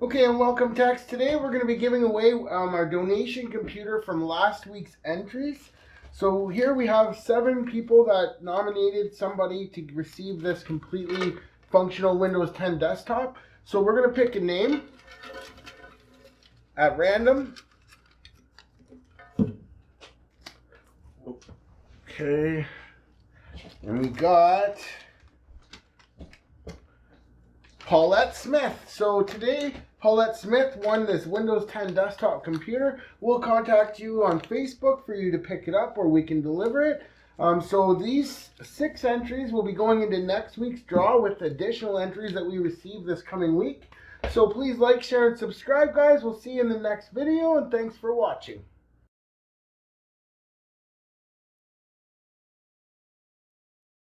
Okay, and welcome techs. Today we're going to be giving away our donation computer from last week's entries. So here we have 7 people that nominated somebody to receive this completely functional Windows 10 desktop. So we're going to pick a name at random. Okay, and we got Paulette Smith. So today, Paulette Smith won this Windows 10 desktop computer. We'll contact you on Facebook for you to pick it up, or we can deliver it. So these 6 entries will be going into next week's draw with additional entries that we receive this coming week. So please like, share, and subscribe, guys. We'll see you in the next video, and thanks for watching.